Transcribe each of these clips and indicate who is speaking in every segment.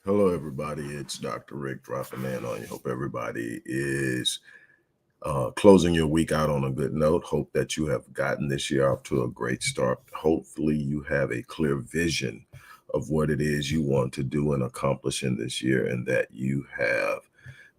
Speaker 1: Hello, everybody. It's Dr. Rick dropping in on you. Hope everybody is closing your week out on a good note. Hope that you have gotten this year off to a great start. Hopefully, you have a clear vision of what it is you want to do and accomplish in this year, and that you have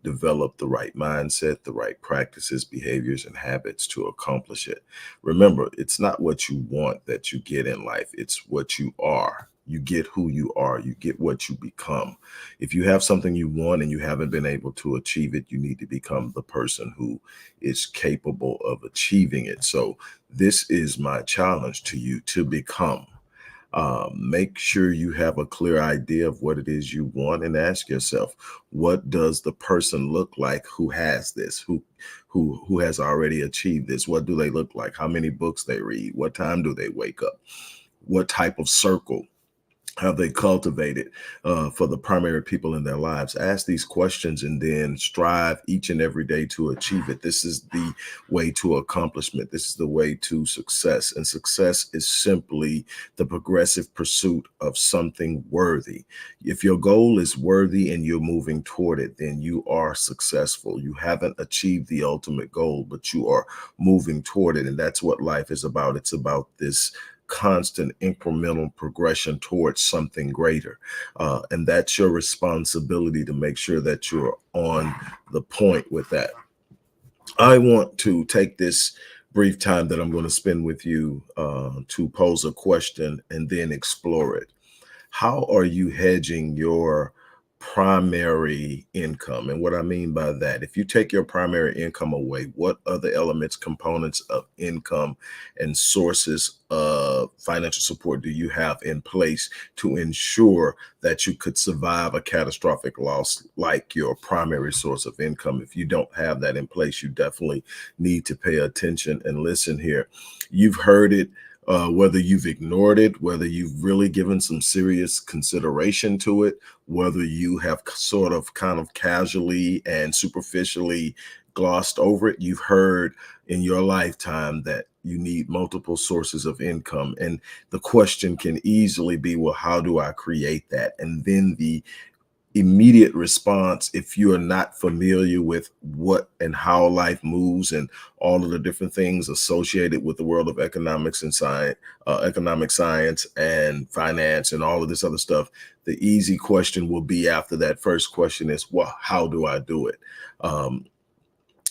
Speaker 1: developed the right mindset, the right practices, behaviors, and habits to accomplish it. Remember, it's not what you want that you get in life, it's what you are. You get who you are, you get what you become. If you have something you want and you haven't been able to achieve it, you need to become the person who is capable of achieving it. So, this is my challenge to you to become. Make sure you have a clear idea of what it is you want and ask yourself, what does the person look like who has this, who has already achieved this? What do they look like? How many books they read? What time do they wake up? What type of circle have they cultivated for the primary people in their lives? Ask these questions and then strive each and every day to achieve it. This is the way to accomplishment. This is the way to success. And success is simply the progressive pursuit of something worthy. If your goal is worthy and you're moving toward it, then you are successful. You haven't achieved the ultimate goal, but you are moving toward it. And that's what life is about. It's about this constant incremental progression towards something greater. And that's your responsibility to make sure that you're on the point with that. I want to take this brief time that I'm going to spend with you to pose a question and then explore it. How are you hedging your primary income? And what I mean by that, if you take your primary income away, what other elements, components of income, and sources of financial support do you have in place to ensure that you could survive a catastrophic loss like your primary source of income? If you don't have that in place, you definitely need to pay attention and listen here. You've heard it, whether you've ignored it, whether you've really given some serious consideration to it, whether you have sort of kind of casually and superficially glossed over it, you've heard in your lifetime that you need multiple sources of income. And the question can easily be, well, how do I create that? And then the immediate response, if you are not familiar with what and how life moves and all of the different things associated with the world of economics and science, economic science and finance and all of this other stuff, the easy question will be after that first question is, well, how do I do it? um,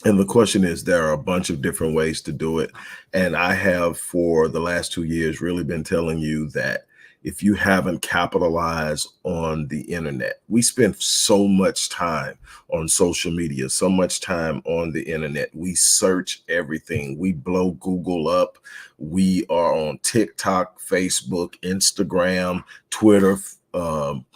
Speaker 1: and the question is, there are a bunch of different ways to do it. And I have, for the last 2 years, really been telling you that if you haven't capitalized on the internet, we spend so much time on social media, so much time on the internet. We search everything, we blow Google up. We are on TikTok, Facebook, Instagram, Twitter, um,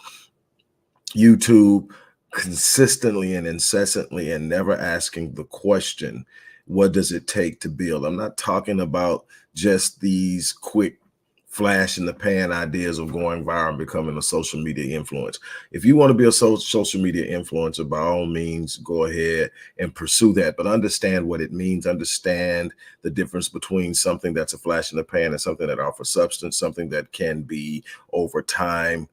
Speaker 1: YouTube, consistently and incessantly, and never asking the question, what does it take to build? I'm not talking about just these quick flash in the pan ideas of going viral and becoming a social media influence. If you want to be a social media influencer, by all means, go ahead and pursue that. But understand what it means. Understand the difference between something that's a flash in the pan and something that offers substance, something that can be over time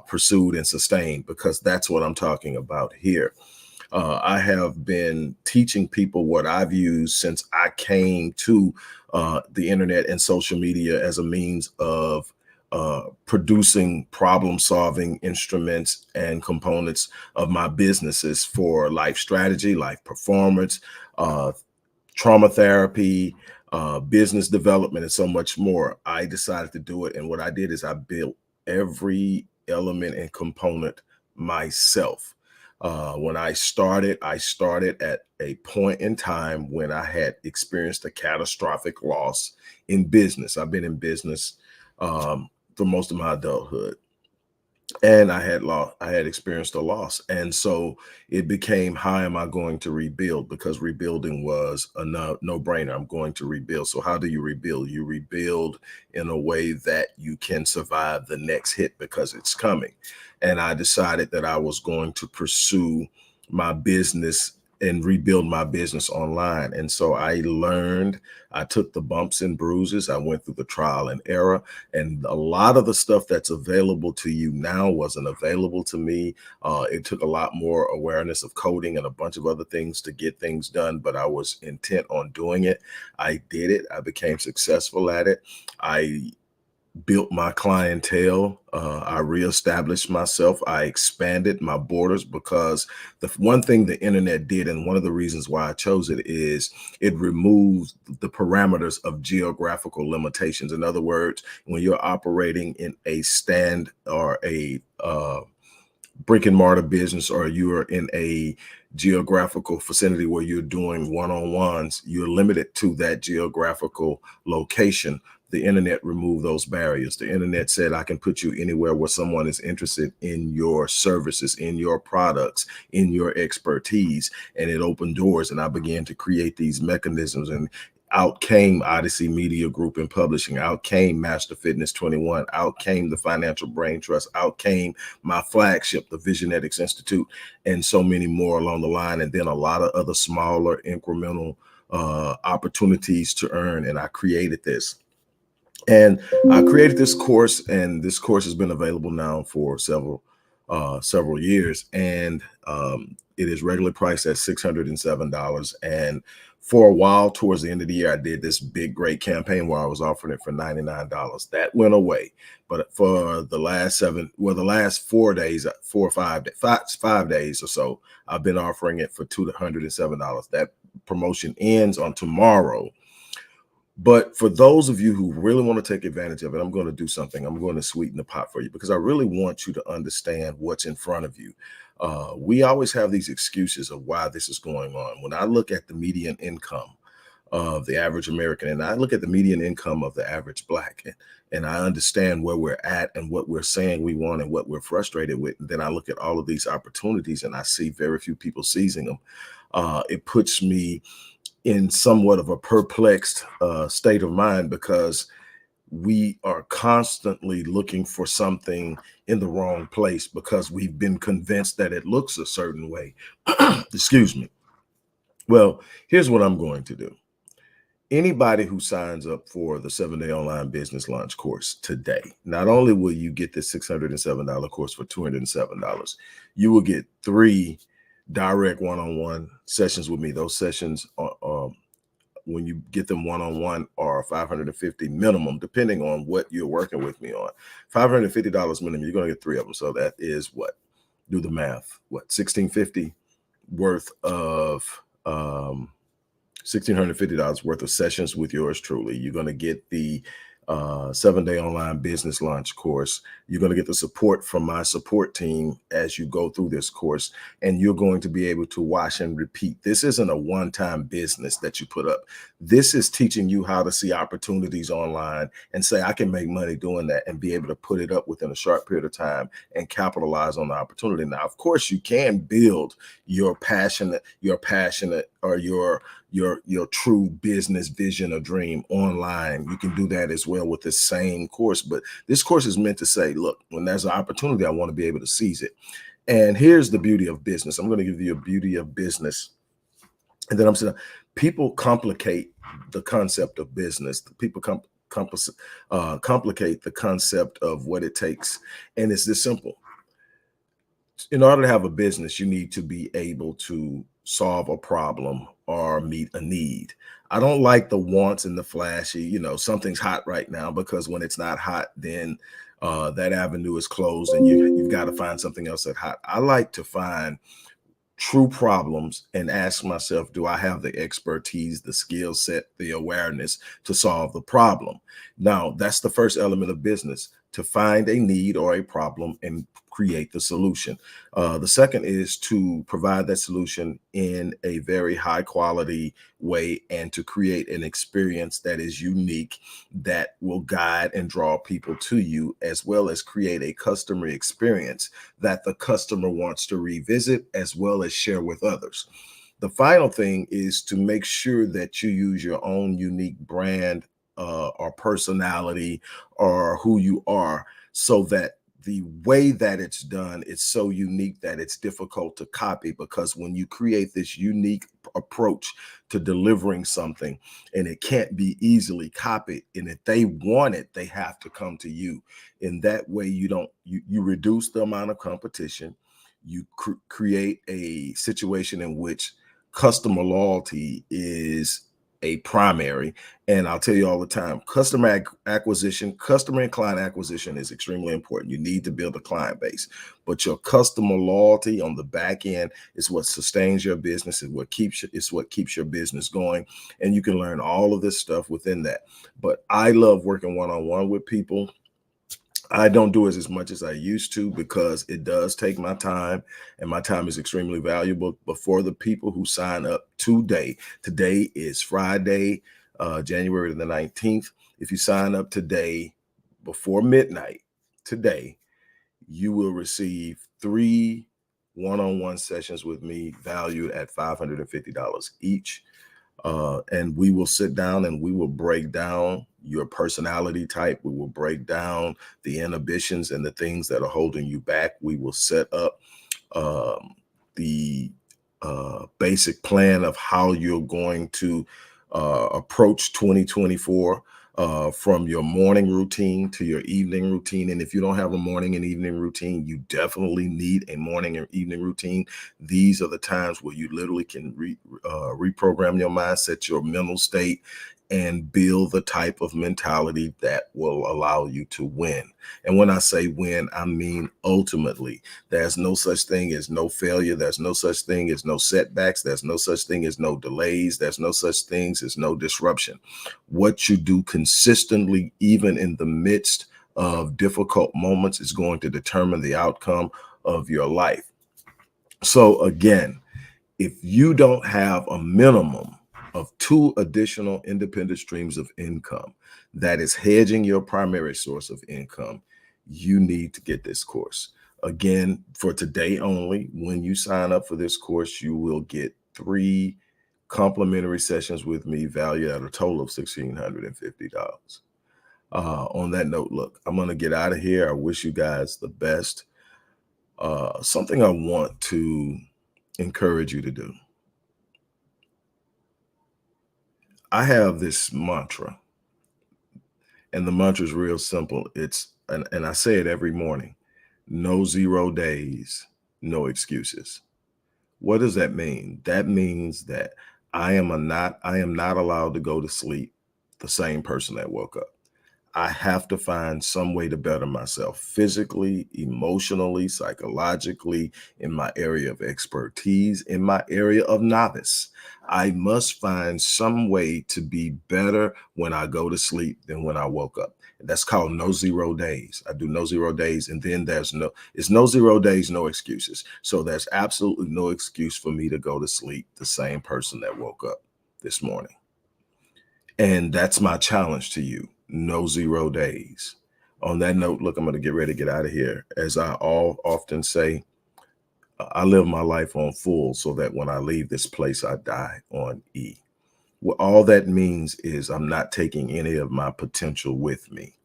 Speaker 1: pursued and sustained, because that's what I'm talking about here. I have been teaching people what I've used since I came to the internet and social media as a means of producing problem solving instruments and components of my businesses for life strategy, life performance, uh, trauma therapy, business development, and so much more. I decided to do it. And what I did is I built every element and component myself. When I started at a point in time when I had experienced a catastrophic loss in business. I've been in business for most of my adulthood, and I had experienced a loss. And so it became, how am I going to rebuild? Because rebuilding was a no-brainer. I'm going to rebuild. So how do you rebuild? You rebuild in a way that you can survive the next hit, because it's coming. And I decided that I was going to pursue my business and rebuild my business online. And so I learned, I took the bumps and bruises, I went through the trial and error, and a lot of the stuff that's available to you now wasn't available to me. It took a lot more awareness of coding and a bunch of other things to get things done, but I was intent on doing it. I did it. I became successful at it. I built my clientele. I reestablished myself. I expanded my borders because the one thing the internet did, and one of the reasons why I chose it, is it removes the parameters of geographical limitations. In other words, when you're operating in a stand or a brick and mortar business, or you are in a geographical vicinity where you're doing one-on-ones, you're limited to that geographical location. The internet removed those barriers. The internet said, I can put you anywhere where someone is interested in your services, in your products, in your expertise. And it opened doors, and I began to create these mechanisms. And out came Odyssey Media Group and Publishing, out came Master Fitness 21, out came the Financial Brain Trust, out came my flagship, the Visionetics Institute, and so many more along the line. And then a lot of other smaller incremental opportunities to earn. And I created this. And I created this course, and this course has been available now for several years. And it is regularly priced at $607. And for a while, towards the end of the year, I did this big, great campaign where I was offering it for $99. That went away. But for the last the last 4 days, 5 days or so, I've been offering it for $207. That promotion ends on tomorrow. But for those of you who really want to take advantage of it, I'm going to do something. I'm going to sweeten the pot for you, because I really want you to understand what's in front of you. We always have these excuses of why this is going on. When I look at the median income of the average American, and I look at the median income of the average Black, and I understand where we're at and what we're saying we want and what we're frustrated with, and then I look at all of these opportunities and I see very few people seizing them. It puts me in somewhat of a perplexed state of mind, because we are constantly looking for something in the wrong place because we've been convinced that it looks a certain way. Excuse me. Well, here's what I'm going to do. Anybody who signs up for the 7-day online business launch course today, not only will you get this $607 course for $207, you will get 3 direct one-on-one sessions with me. Those sessions are, when you get them one-on-one, are $550 minimum, depending on what you're working with me on. $550 minimum, you're going to get 3 of them. So that is what? Do the math. What? $1,650 worth of $1,650 worth of sessions with yours truly. You're going to get the 7-day online business launch course. You're going to get the support from my support team as you go through this course, and you're going to be able to watch and repeat. This isn't a one-time business that you put up. This is teaching you how to see opportunities online and say, I can make money doing that, and be able to put it up within a short period of time and capitalize on the opportunity. Now, of course, you can build your passionate or your true business vision or dream online. You can do that as well with the same course. But this course is meant to say, look, when there's an opportunity, I want to be able to seize it. And here's the beauty of business. I'm going to give you a beauty of business. And then I'm saying, people complicate the concept of business. People complicate the concept of what it takes. And it's this simple. In order to have a business, you need to be able to solve a problem or meet a need. I don't like the wants and the flashy, something's hot right now, because when it's not hot, then that avenue is closed, and you've got to find something else that's hot. I like to find true problems and ask myself, do I have the expertise, the skill set, the awareness to solve the problem? Now, that's the first element of business, to find a need or a problem and create the solution. The second is to provide that solution in a very high quality way, and to create an experience that is unique, that will guide and draw people to you, as well as create a customer experience that the customer wants to revisit as well as share with others. The final thing is to make sure that you use your own unique brand or personality or who you are, so that the way that it's done is so unique that it's difficult to copy, because when you create this unique approach to delivering something, and it can't be easily copied, and if they want it, they have to come to you. In that way, you reduce the amount of competition. You create a situation in which customer loyalty is a primary. And I'll tell you all the time, customer and client acquisition is extremely important. You need to build a client base, but your customer loyalty on the back end is what sustains your business, and what keeps your business going. And you can learn all of this stuff within that. But I love working one-on-one with people. I don't do it as much as I used to, because it does take my time, and my time is extremely valuable. But for the people who sign up today is Friday, January the 19th. If you sign up today before midnight today, you will receive 3 one-on-one sessions with me valued at $550 each. And we will sit down and we will break down your personality type. We will break down the inhibitions and the things that are holding you back. We will set up the basic plan of how you're going to approach 2024, from your morning routine to your evening routine. And if you don't have a morning and evening routine, you definitely need a morning and evening routine. These are the times where you literally can reprogram your mindset, your mental state, and build the type of mentality that will allow you to win. And when I say win, I mean ultimately. There's no such thing as no failure. There's no such thing as no setbacks. There's no such thing as no delays. There's no such things as no disruption. What you do consistently, even in the midst of difficult moments, is going to determine the outcome of your life. So again, if you don't have a minimum of 2 additional independent streams of income that is hedging your primary source of income, you need to get this course. Again, for today only, when you sign up for this course, you will get 3 complimentary sessions with me valued at a total of $1,650. On that note, look, I'm going to get out of here. I wish you guys the best. Something I want to encourage you to do. I have this mantra, and the mantra is real simple. And I say it every morning: no 0 days, no excuses. What does that mean? That means that I am not allowed to go to sleep the same person that woke up. I have to find some way to better myself physically, emotionally, psychologically, in my area of expertise, in my area of novice. I must find some way to be better when I go to sleep than when I woke up. That's called no 0 days. I do no 0 days, and then it's no 0 days, no excuses. So there's absolutely no excuse for me to go to sleep the same person that woke up this morning. And that's my challenge to you: no 0 days. On that note, look, I'm going to get ready to get out of here. As I often say, I live my life on full so that when I leave this place, I die on E. Well, all that means is I'm not taking any of my potential with me.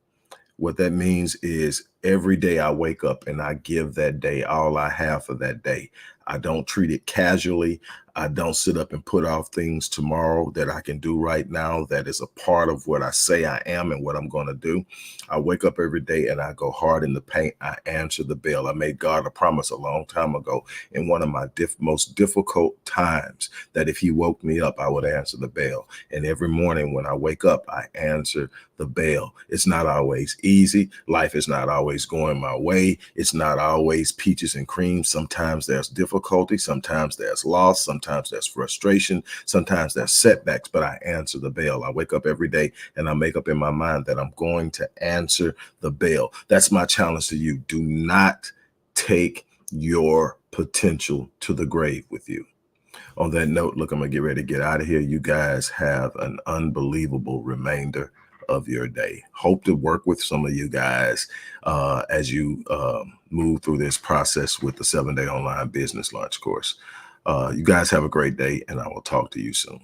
Speaker 1: What that means is every day I wake up and I give that day all I have for that day. I don't treat it casually. I don't sit up and put off things tomorrow that I can do right now that is a part of what I say I am and what I'm going to do. I wake up every day and I go hard in the paint. I answer the bell. I made God a promise a long time ago in one of my most difficult times that if he woke me up, I would answer the bell. And every morning when I wake up, I answer the bell. It's not always easy. Life is not always going my way. It's not always peaches and cream. Sometimes there's difficulty. Sometimes there's loss. Sometimes there's frustration. Sometimes there's setbacks, but I answer the bell. I wake up every day and I make up in my mind that I'm going to answer the bell. That's my challenge to you. Do not take your potential to the grave with you. On that note, look, I'm going to get ready to get out of here. You guys have an unbelievable remainder of your day. Hope to work with some of you guys as you move through this process with the 7-day online business launch course. You guys have a great day, and I will talk to you soon.